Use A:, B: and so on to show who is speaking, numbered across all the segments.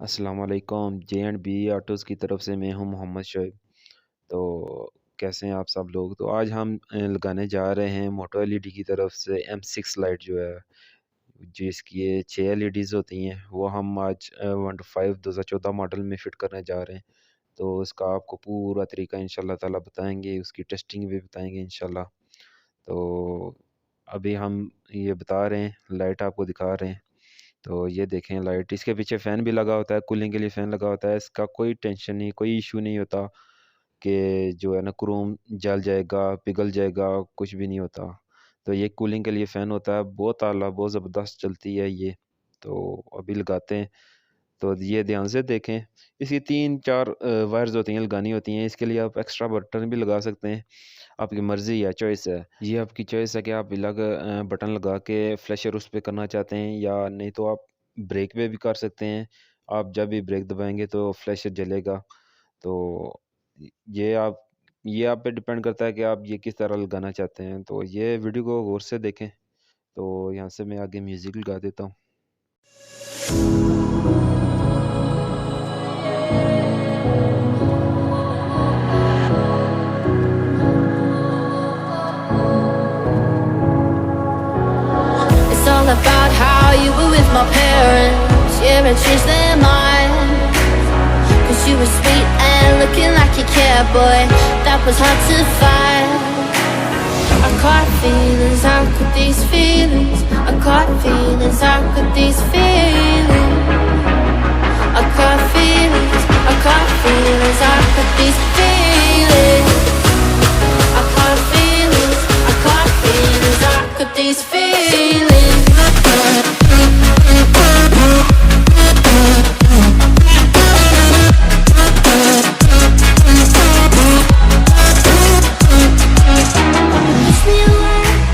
A: अस्सलाम वालेकुम जे and B autos की तरफ से मैं हूं मोहम्मद शोएब। तो कैसे हैं आप सब लोग। तो आज हम लगाने जा रहे हैं मोटो एलईडी की तरफ से M6 लाइट जो है, जिसकी ये 6 एलईडीज़ होती हैं, वो हम आज 1 to 5 2014 मॉडल में फ़िट करने जा रहे हैं। तो उसका आपको पूरा तरीका इंशाल्लाह ताला बताएंगे, उसकी टेस्टिंग भी बताएंगे इंशाल्लाह। तो अभी हम ये बता रहे हैं, लाइट आपको दिखा रहे हैं। तो ये देखें लाइट, इसके पीछे फ़ैन भी लगा होता है, कूलिंग के लिए फ़ैन लगा होता है। इसका कोई टेंशन नहीं, कोई इशू नहीं होता कि जो है ना क्रोम जल जाएगा, पिघल जाएगा, कुछ भी नहीं होता। तो ये कूलिंग के लिए फ़ैन होता है, बहुत आला, बहुत ज़बरदस्त चलती है ये। तो अभी लगाते हैं। तो ये ध्यान से देखें, इसकी 3-4 वायर्स होती हैं, लगानी होती हैं। इसके लिए आप एक्स्ट्रा बटन भी लगा सकते हैं, आपकी मर्ज़ी है, चॉइस है। ये आपकी चॉइस है कि आप अलग बटन लगा के फ्लैशर उस पे करना चाहते हैं, या नहीं तो आप ब्रेक पे भी कर सकते हैं। आप जब भी ब्रेक दबाएँगे तो फ्लैशर जलेगा। तो ये आप पे डिपेंड करता है कि आप ये किस तरह लगाना चाहते हैं। तो ये वीडियो को गौर से देखें। तो यहाँ से मैं आगे म्यूज़िक लगा देता हूँ।
B: It's all about how you were with my parents. Yeah, and changed their mind. Cause you were sweet and looking like you cared, boy. That was hard to find. I caught feelings, how could these feelings? I caught feelings, how could these feelings? I caught feelings, I caught feelings, how could these feelings? I caught feelings, I caught feelings, how could these feelings?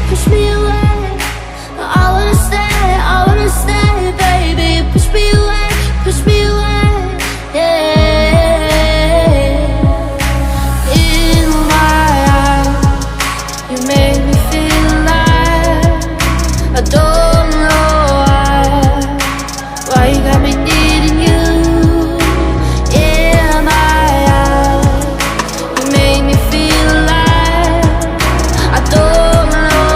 B: Push me away, I wanna stay, baby. Push me away, yeah. In my eyes, you made me feel alive. I don't know why you got me needing you. In my eyes, you made me feel alive. I don't know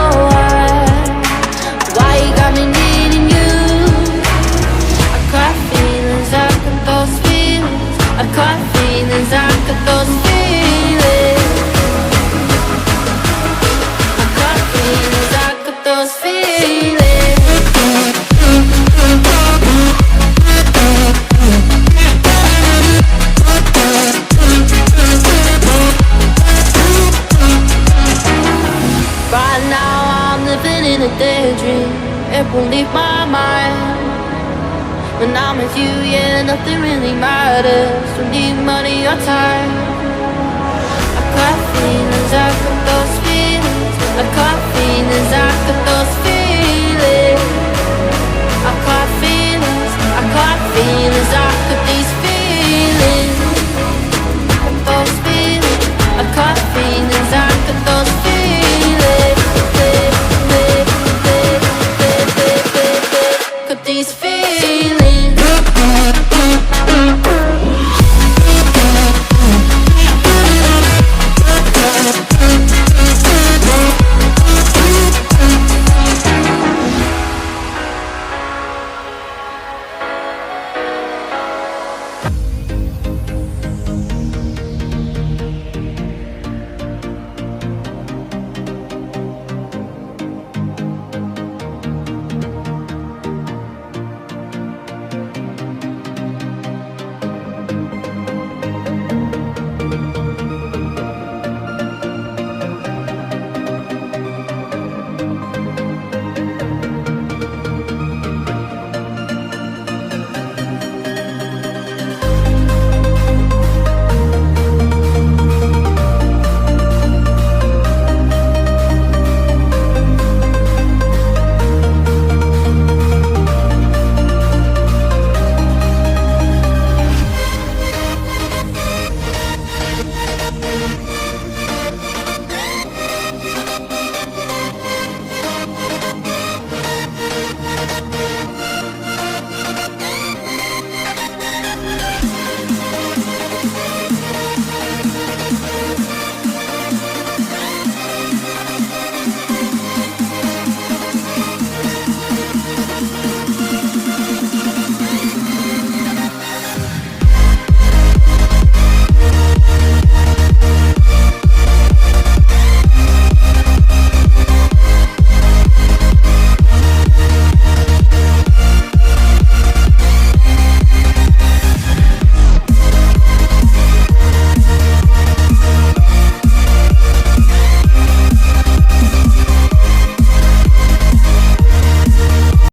B: why you got me needing you. I caught feelings, I got those feelings. I caught feelings, I got those feelings. I caught feelings, I got those feelings. Right now I'm living in a daydream. It won't leave my mind. When I'm with you, yeah, nothing really matters. Don't need money or time. I got feelings, I got those feelings. I got feelings, I got those feelings.